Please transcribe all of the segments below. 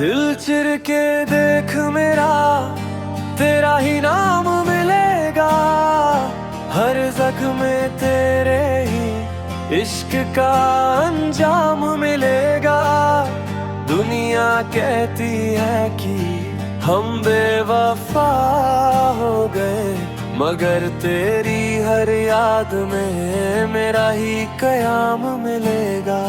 दिल चिर के देख मेरा, तेरा ही नाम मिलेगा। हर जख्म में तेरे ही इश्क का अंजाम मिलेगा। दुनिया कहती है कि हम बेवफा हो गए, मगर तेरी हर याद में मेरा ही कयाम मिलेगा।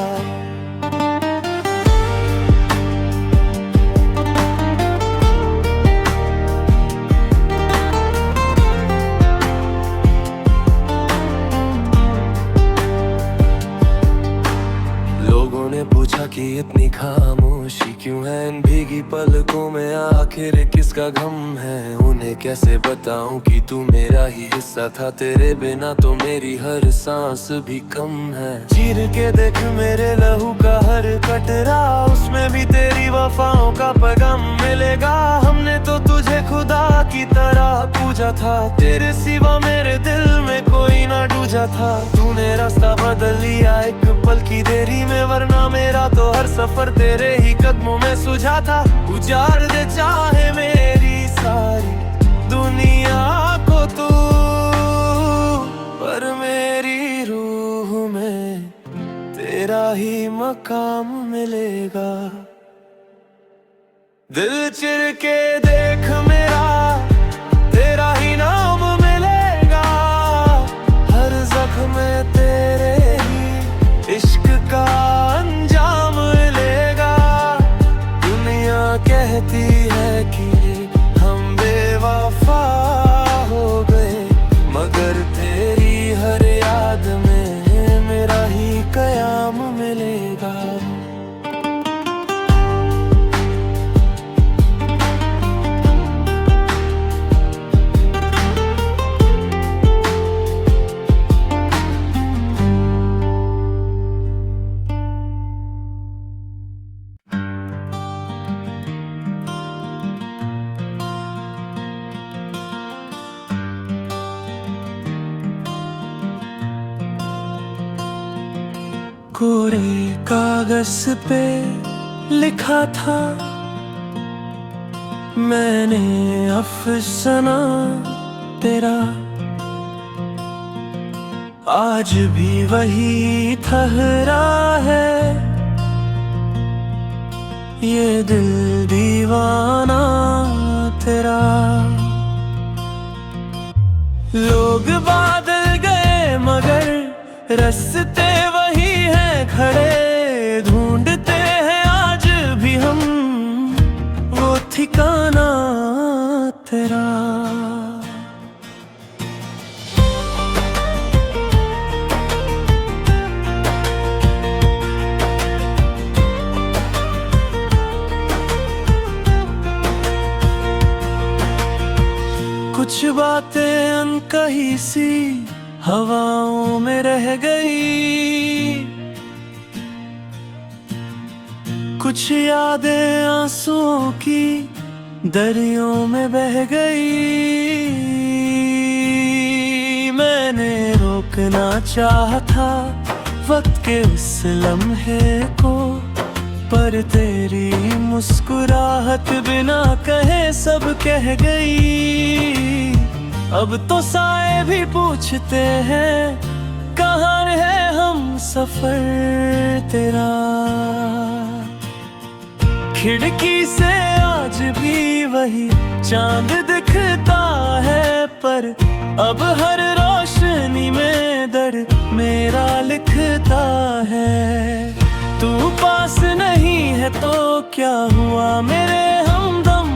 लोगों ने पूछा कि इतनी खामोशी क्यों है इन भीगी पलकों में, आखिर किसका गम है। उन्हें कैसे बताऊं कि तू मेरा ही हिस्सा था, तेरे बिना तो मेरी हर सांस भी कम है। चीर के देख मेरे लहू का हर कटरा, उसमें भी तेरी वफाओं का पैगाम मिलेगा। हमने तो तुझे खुदा की तरह पूजा था, तेरे सिवा मेरे दिल में कोई ना डूजा था। तूने रास्ता बदल लिया एक पल की देरी में, वरना मेरा तो हर सफर तेरे ही कदमों में सुझा था। उजाड़ दे चाहे मेरी सारी दुनिया को तू, पर मेरी रूह में तेरा ही मकाम मिलेगा। दिल चिर के देख मेरा, तेरा ही नाम मिलेगा। हर जख्म में तेरे ही इश्क का अंजाम मिलेगा। दुनिया कहती है कि हम बेवफा हो गए, मगर तेरी हर याद में मेरा ही कयाम मिलेगा। कोरे कागज पे लिखा था मैंने अफसाना तेरा, आज भी वही ठहरा है ये दिल दीवाना तेरा। लोग बादल गए मगर रास्ते वही हैं खड़े, ढूंढते हैं आज भी हम वो ठिकाना तेरा। कुछ बातें अनकही सी हवाओं में रह गई, कुछ यादें आंसुओं की दरियों में बह गई। मैंने रोकना चाहा था वक्त के उस लम्हे को, पर तेरी मुस्कुराहट बिना कहे सब कह गई। अब तो साए भी पूछते हैं कहाँ है हम सफर तेरा। खिड़की से आज भी वही चांद दिखता है, पर अब हर रोशनी में दर्द मेरा लिखता है। तू पास नहीं है तो क्या हुआ मेरे हमदम,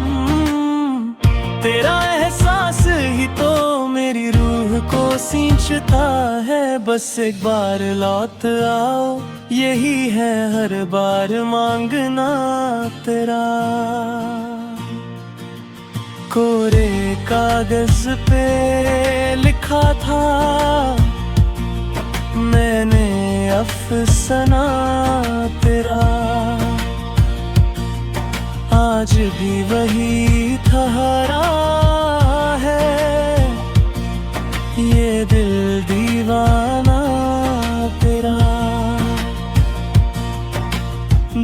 तेरा एहसास ही तो मेरी रूह को सींचता है। बस एक बार लौट आओ, यही है हर बार मांगना तेरा। कोरे कागज पे लिखा था मैंने अफसाना तेरा, आज भी वही ठहरा है ये दिल दीवाना तेरा।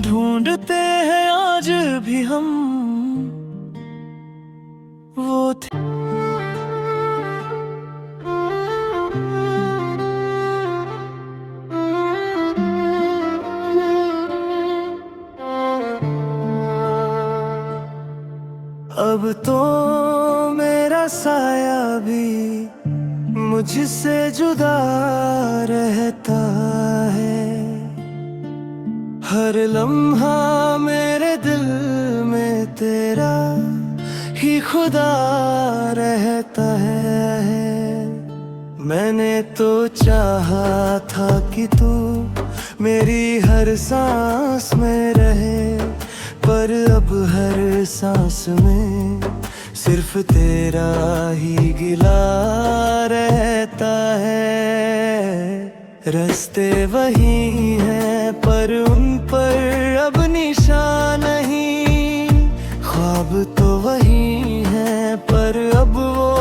ढूंढते हैं आज भी थे। अब तो मेरा साया भी मुझसे जुदा रहता है। हर लम्हा मेरे दिल में तेरा ही खुदा रहता है। मैंने तो चाहा था कि तू मेरी हर सांस में रहे, पर अब हर सांस में सिर्फ तेरा ही गिला रहता है। रास्ते वही हैं पर उन पर अब निशान नहीं, ख्वाब तो वही हैं पर अब वो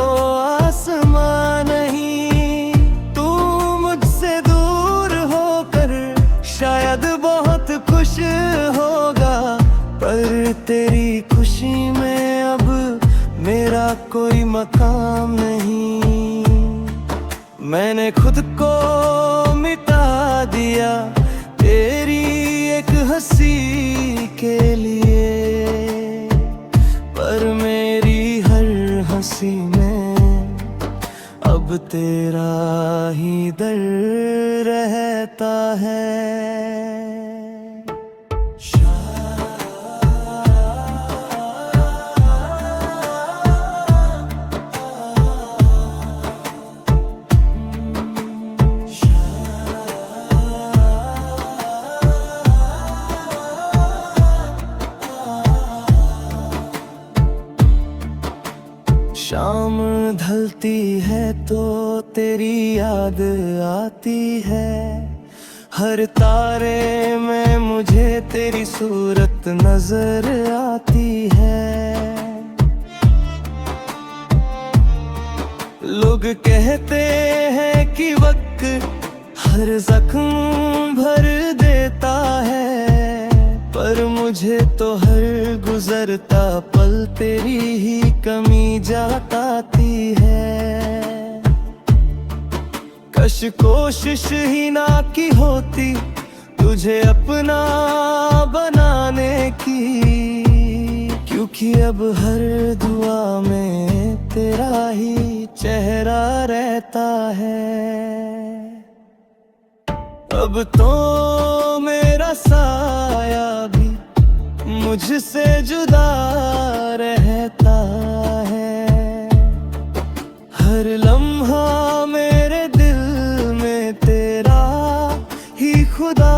आसमां नहीं। तू मुझसे दूर होकर शायद बहुत खुश होगा, पर तेरी खुशी में अब मेरा कोई मकाम नहीं। मैंने खुद को मिटा दिया तेरी एक हंसी के लिए, पर मेरी हर हंसी में अब तेरा ही दर्द रहता है। शाम ढलती है तो तेरी याद आती है, हर तारे में मुझे तेरी सूरत नजर आती है। लोग कहते हैं कि वक्त हर जख्म भर देता है, पर मुझे तो हर गुजरता पल तेरी ही कमी जाती है। कश कोशिश ही ना की होती तुझे अपना बनाने की, क्योंकि अब हर दुआ में तेरा ही चेहरा रहता है। अब तो मेरा साया भी मुझसे जुदा रहता है। हर लम्हा मेरे दिल में तेरा ही खुदा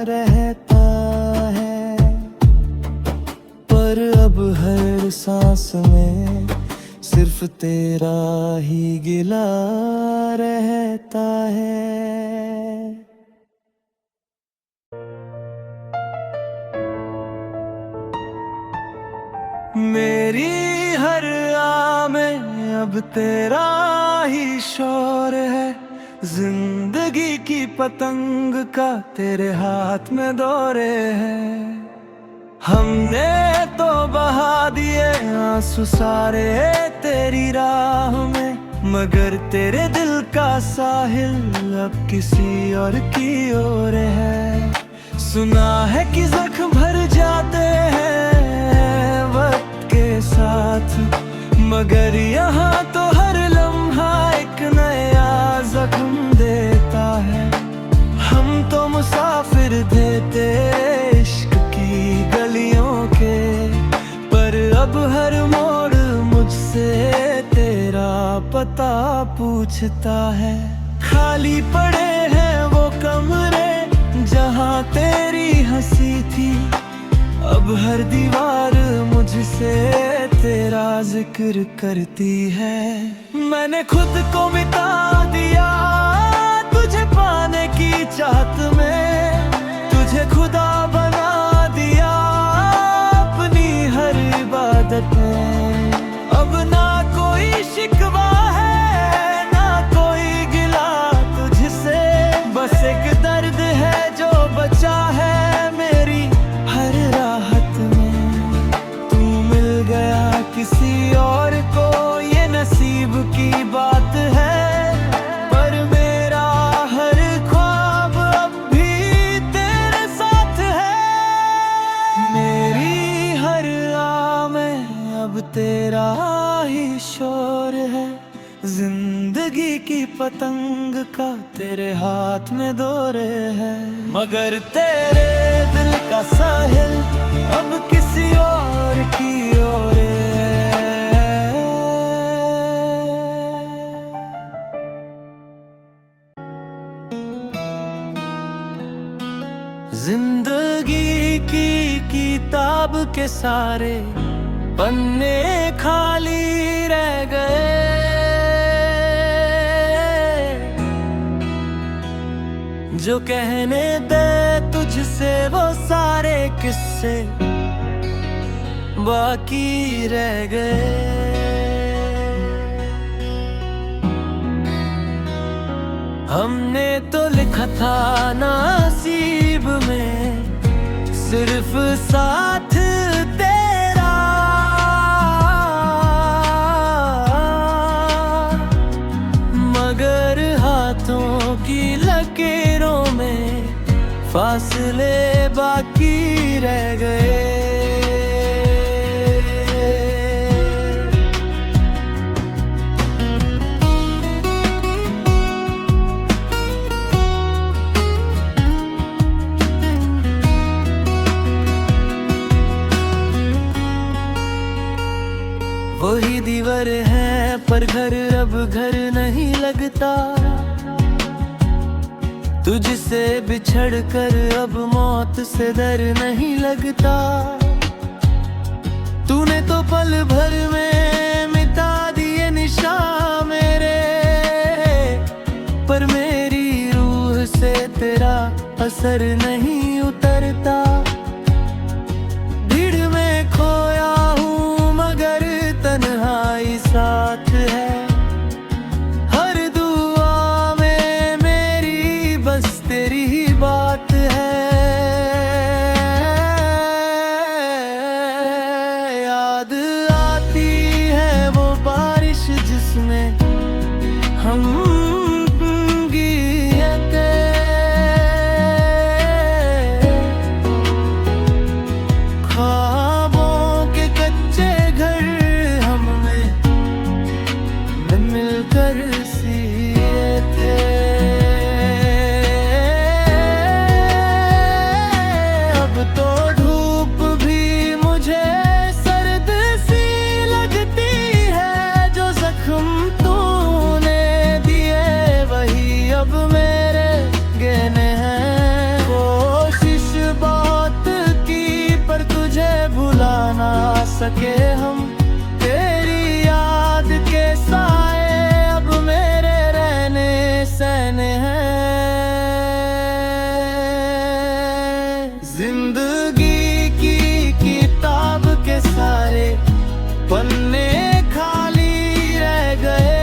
रहता है, पर अब हर सांस में सिर्फ तेरा ही गिला रहता है। मेरी हर आ में अब तेरा ही शोर है, जिंदगी की पतंग का तेरे हाथ में दौरे है। हमने तो बहा दिए आंसू सारे तेरी राह में, मगर तेरे दिल का साहिल अब किसी और की ओर है। सुना है कि जख्म भर जाते हैं वक्त के साथ, मगर यहाँ तो हर लम्हा एक नया जख्म देता है। हम तो मुसाफिर देते इश्क की गलियों के, पर अब हर मोड़ मुझसे तेरा पता पूछता है। खाली पड़े हैं वो कमरे जहाँ तेरी हंसी थी, अब हर दीवार मुझसे तेरा जिक्र करती है। मैंने खुद को मिटा दिया तुझे पाने की चाहत में, तुझे खुदा बना दिया अपनी हर इबादत में। अब ना कोई शिकवा है ना कोई गिला तुझसे, बस एक दर्द है जो बचा है मेरी हर राहत में। तू मिल गया किसी और को तेरा ही शोर है। जिंदगी की पतंग का तेरे हाथ में दौरे है, मगर तेरे दिल का साहिल अब किसी और की ओर है। जिंदगी की किताब के सारे पन्ने खाली रह गए। जो कहने दे तुझसे वो सारे किस्से बाकी रह गए। हमने तो लिखा था नसीब में सिर्फ साथ तेरा, मगर हाथों की लकीरों में फासले बाकी रह गए। वही दीवार है पर घर अब घर नहीं लगता। तुझसे बिछड़ कर अब मौत से डर नहीं लगता। तूने तो पल भर में मिटा दिए निशान मेरे, पर मेरी रूह से तेरा असर नहीं उतरता। भीड़ में खोया हूँ मगर तन्हाई साथ है। हर दुआ में मेरी बस तेरी ही बात है। याद आती है वो बारिश जिसमें हम भीगे थे। ख्वाबों के कच्चे घर हमने मिलकर सिए थे। अब तो धूप भी मुझे सर्द सी लगती है। जो जख्म तूने दिए वही अब मेरे गहने हैं। कोशिश बहुत की पर तुझे भुला ना सके हम। तेरी याद के साए अब मेरे रहने सहने हैं। जिंदगी की किताब के सारे पन्ने खाली रह गए।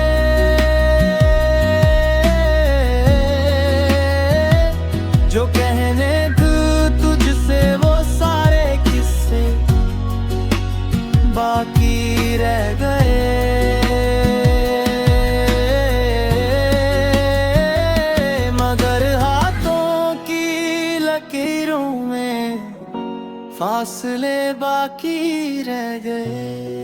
जो कहने तुझसे वो सारे किस्से बाकी रह गए। मगर हाथों की लकीरों में फासले बाकी रह गए।